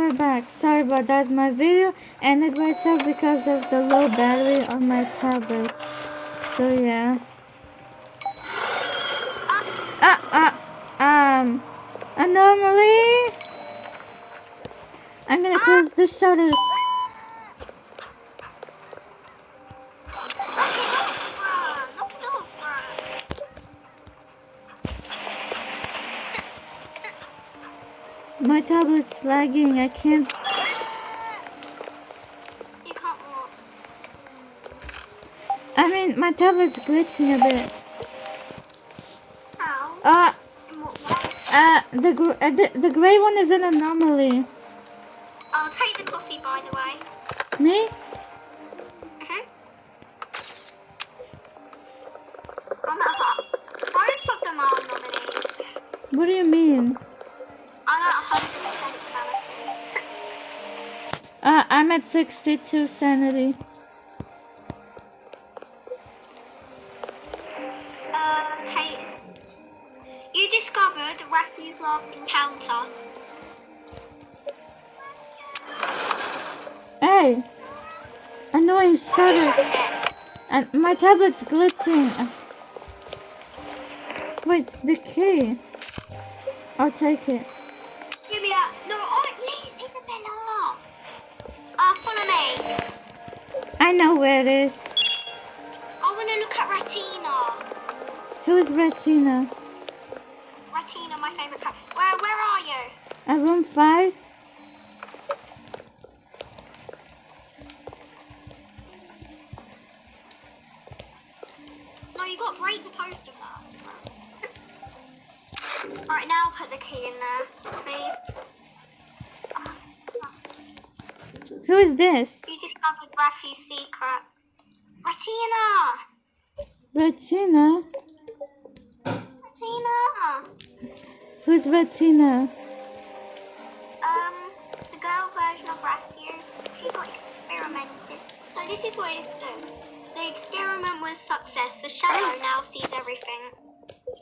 we're back. Sorry about that. My video ended myself because of the low battery on my tablet. So yeah. Anomaly. I'm gonna close the shutters. My tablet's lagging. I can't. You can't walk. I mean, my tablet's glitching a bit. How? In what way? The gray one is an anomaly. I'll take the coffee, by the way. Me? I'm at home. Both of them are nominees. What do you mean? I'm at 100% sanity. I'm at 62 sanity. Kate, you discovered Raffi's last encounter. Hey! Annoying shutter. And my tablet's glitching. Wait, the key. I'll take it. Give me that. No, leave Isabella. Follow me. I know where it is. I want to look at Ratina. Who's Retina? Ratina, my favourite cat. Where are you? At room 5? No, you got to break the poster first. Alright, now put the key in there, please. Who is this? You discovered Raffi's secret. Ratina! Retina? Ratina! Who's Retina? The girl version of Raffi. She got experimented. So this is what it's done. The experiment was success. The shadow now sees everything.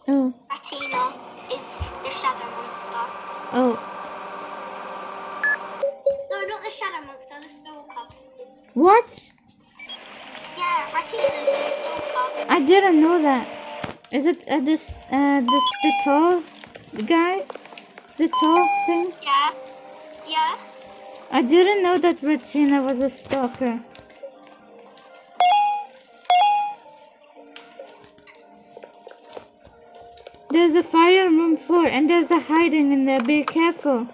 Oh. Ratina is the shadow monster. Oh. No, not the shadow monster, the stalker. What? Yeah, Ratina's the stalker. I didn't know that. Is it the tall guy? The tall thing? Yeah. Yeah. I didn't know that Retina was a stalker. There's a fire in room 4 and there's a hiding in there. Be careful.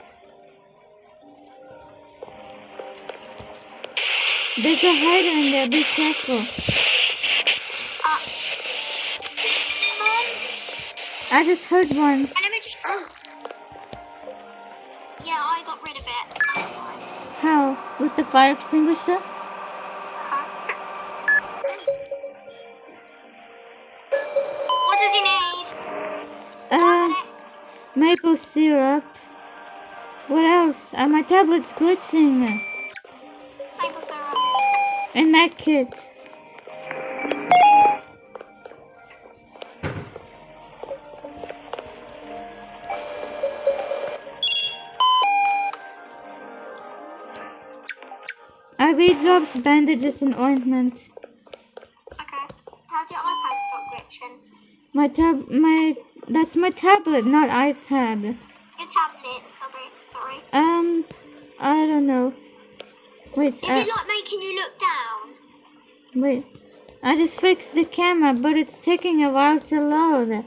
There's a hiding in there. Be careful. I just heard one. Let me just... Yeah, I got rid of it. That's fine. How? With the fire extinguisher? What does he need? Maple syrup. What else? My tablet's glitching. Maple syrup. And that kit. IV drops, bandages, and ointment. Okay. How's your iPad stop glitching? That's my tablet, not iPad. Your tablet, sorry. I don't know. Wait. Is it like making you look down? Wait. I just fixed the camera, but it's taking a while to load.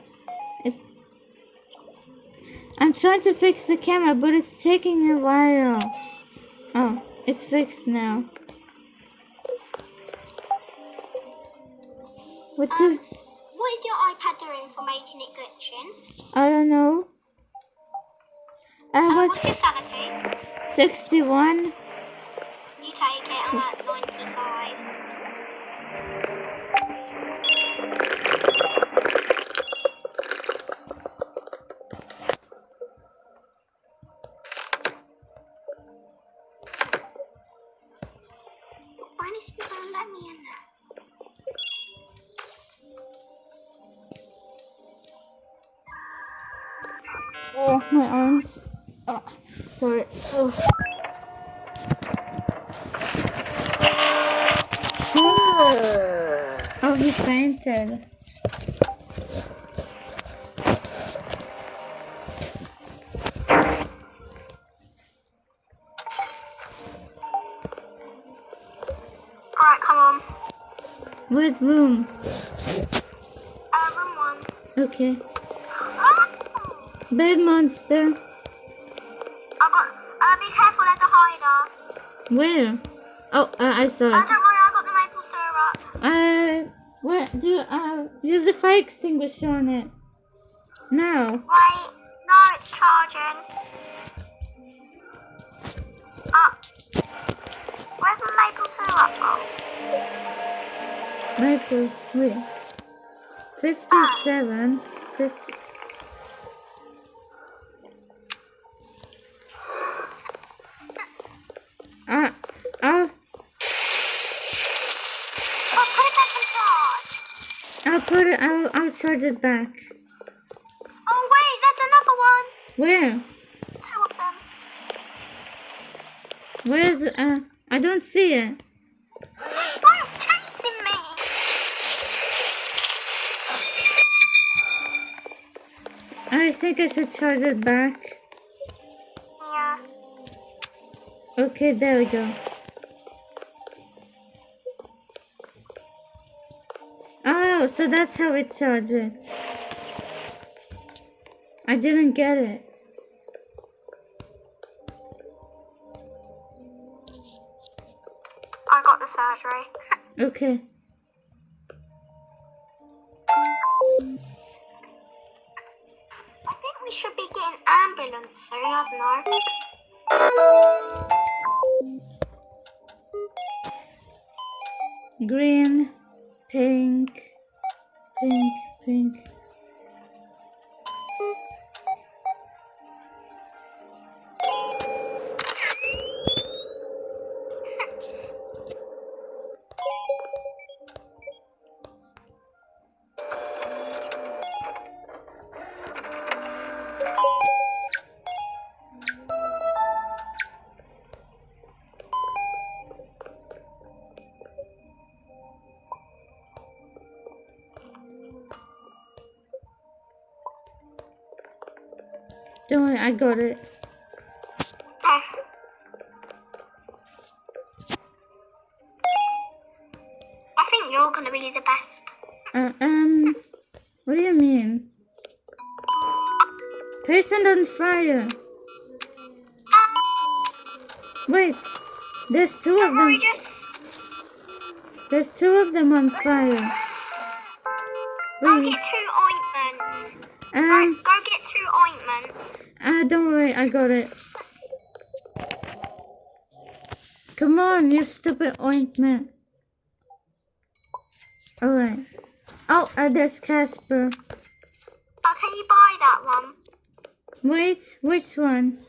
I'm trying to fix the camera, but it's taking a while. Oh, it's fixed now. What is your iPad doing for making it glitching? I don't know. What's your sanity? 61. You take it, I'm at 95. When is he gonna let me in there? Oh, my arms. Oh, sorry. Oh. painted. Alright, come on. What room? Room 1. Okay. Oh! Bed monster. I got. Be careful, there's a hider. Where? Oh, I saw Don't it. worry, I got the maple syrup. What do use the fire extinguisher on it? No. Wait, no, it's charging. Where's my maple syrup gone? Maple. Wait. 57. 50. Oh, put it back in charge. I'll put it. I'll charge it back. Oh wait, there's another one. Where? 2 of them. Where is it? I don't see it. They're both chasing me. I think I should charge it back. Yeah. Okay, there we go. Oh, so that's how we charge it. I didn't get it. I got the surgery. Okay. I think we should be getting ambulance soon, I don't know. Green, pink, pink, pink. Don't worry, I got it. Okay. I think you're gonna be the best. What do you mean? Person on fire. Wait, there's 2 of Don't worry, them. just There's 2 of them on fire. go Wait, get 2 ointments. Go get 2 ointments. don't worry, I got it. Come on, you stupid ointment. Alright. Oh, there's Casper. Oh, can you buy that one? Wait, which one?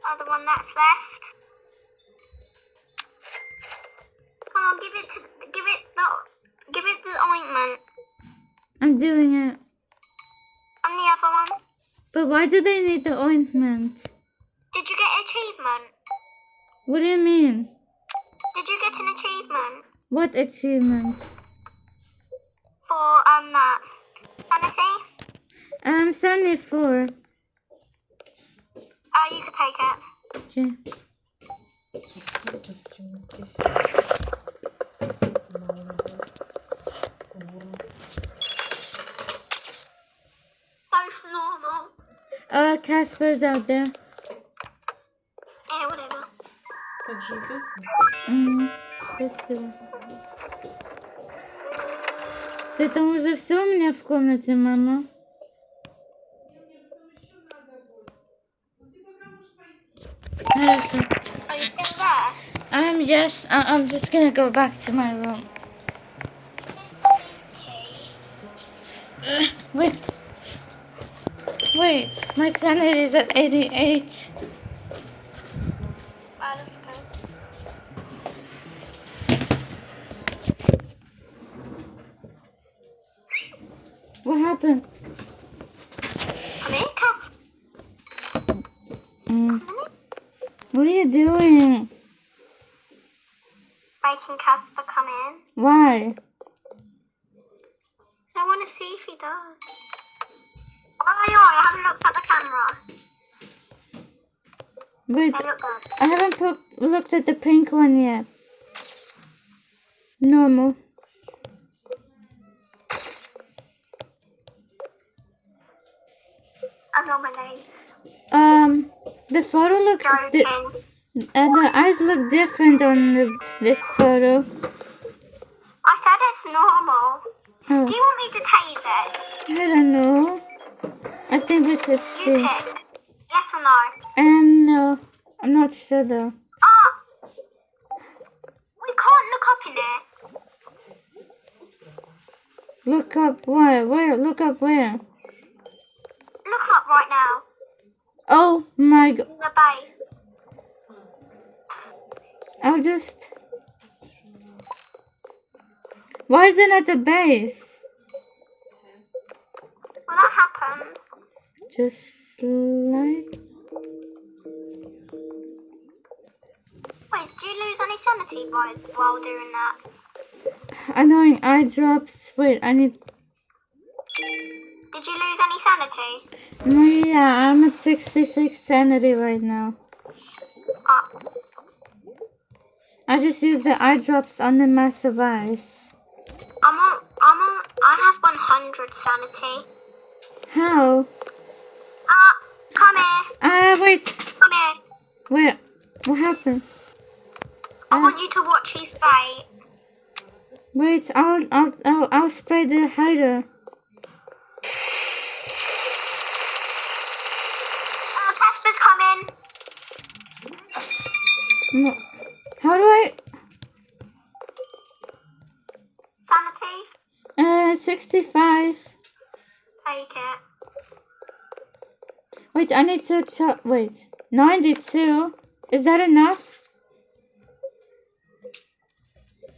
Oh, the one that's left. Come on, give it the ointment. I'm doing it. And the other one. But why do they need the ointment? Did you get achievement? What do you mean? Did you get an achievement What achievement? for that? Sanity? 74. Oh, you could take it. Okay. Both normal. Casper's out there. Yeah, whatever. Так же опасно. Спасибо. Ты там уже все у меня в комнате, мама? Хорошо. Are you still there? Yes, I'm just gonna go back to my room. Wait. Wait, my sanity is at 88. Right, let's go. What happened? Come here, Cass. Mm. Come in. What are you doing? making Casper come in. Why? I want to see if he does. I haven't looked at the camera. Wait, They look good. I haven't looked at the pink one yet. Normal. Anomaly. The photo looks. Joking. The eyes look different on this photo. I said it's normal. Oh, Do you want me to tase it? I don't know. I think we should You see. pick. Yes or no? No, I'm not sure though. Ah! We can't look up in it. Look up where? Where? Look up where? Look up right now. Oh my god. In the base. I'll just. Why is it at the base? Well, that happens. Just slide. Wait, did you lose any sanity while doing that? Annoying eye drops. Wait, I need. Did you lose any sanity? No, yeah, I'm at 66 sanity right now. Ah. I just used the eye drops on the massive eyes. I have 100 sanity. How? Ah, come here. Wait. Come here. Where? What happened? I want you to watch his bait. Wait, I'll spray the hider. Casper's coming. No. How do I? Sanity. 65. Take it. Wait, I need to wait. 92. Is that enough?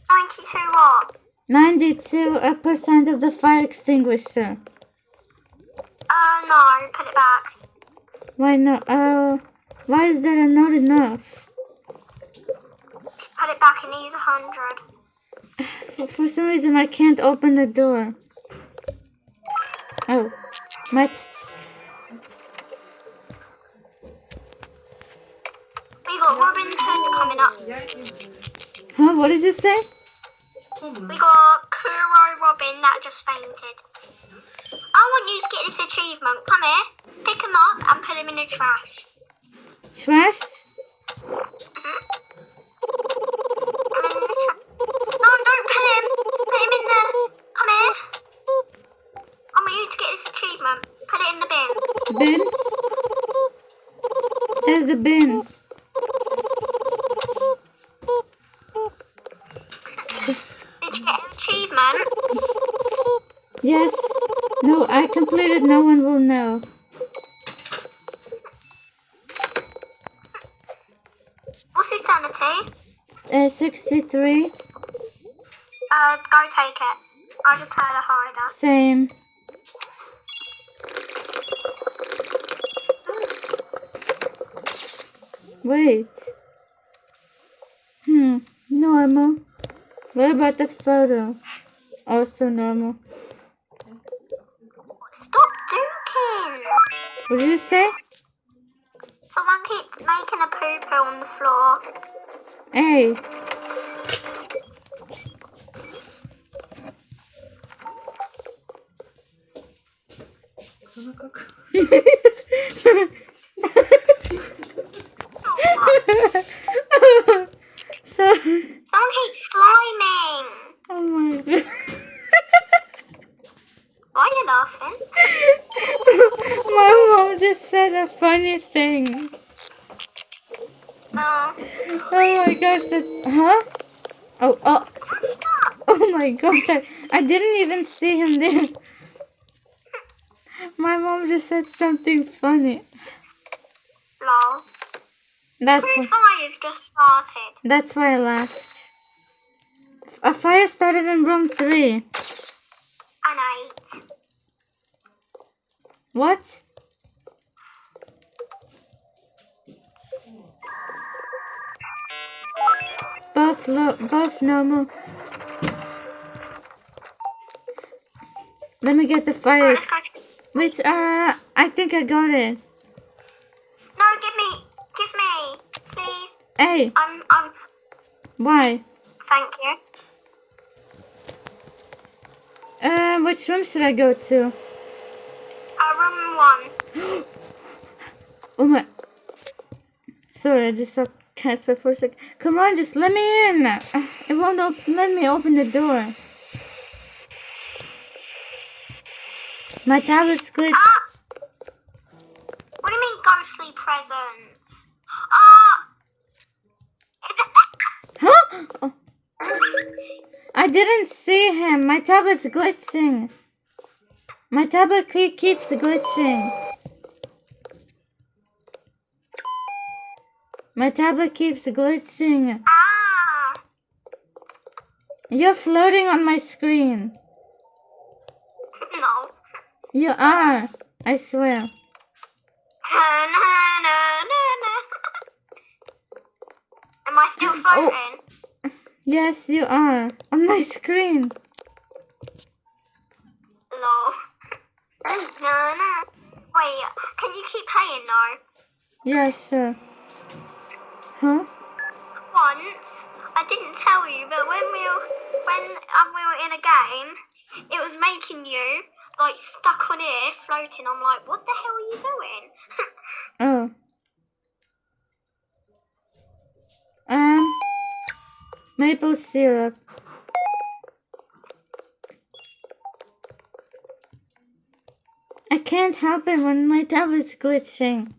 92 what? 92% of the fire extinguisher. No, put it back. Why not? Why is that not enough? Just put it back, it needs 100. For some reason, I can't open the door. Oh, my. We got Robin's Hood coming up. Huh? What did you say? We got Kuro Robin that just fainted. I want you to get this achievement. Come here. Pick him up and put him in the trash. Trash? No, don't put him. Put him in there. Come here. I want you to get this achievement. Put it in the bin. Bin? There's the bin. Did you get an achievement? Yes. No, I completed. No one will know. What's his sanity? 63. Go take it. I just heard a hider. Same. Wait. Normal. What about the photo? Also normal. Stop duking! What did you say? Someone keeps making a poo-poo on the floor. Hey. So. Someone keeps sliming! Oh my god. Why are you laughing? My mom just said a funny thing. No. Oh my gosh, huh? Oh. Stop! Oh my gosh, I didn't even see him there. My mom just said something funny. Lol. That's Free Fire's just started. why I laughed. A fire started in room 3. And 8. What? Both both normal. Let me get the fire. Alright, let's go. Wait, I think I got it. No, give me, please. Hey, I'm. why? Thank you. Which room should I go to? Room 1. Oh my. Sorry, I just saw Casper for a sec. Come on, just let me in. It won't let me open the door. My tablet's glitched. Ah! What do you mean ghostly presence? Huh? Oh, I didn't see him. My tablet's glitching. My tablet keeps glitching. My tablet keeps glitching. Ah! You're floating on my screen. No. You are. I swear. Am I still floating? Yes, you are. On my screen. Lol. No. Wait, can you keep playing though? Yeah, sure. Huh? Once, I didn't tell you, but when we were in a game, it was making you like stuck on it, floating. I'm like, what the hell are you doing? Oh. Maple syrup. I can't help it when my tablet's glitching.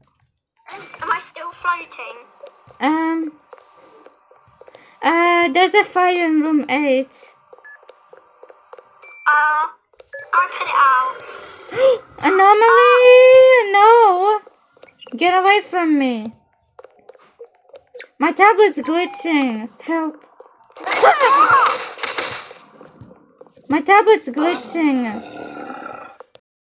Am I still floating? There's a fire in room 8. Go put it out. Anomaly! No! Get away from me. My tablet's glitching. Help. My tablet's glitching.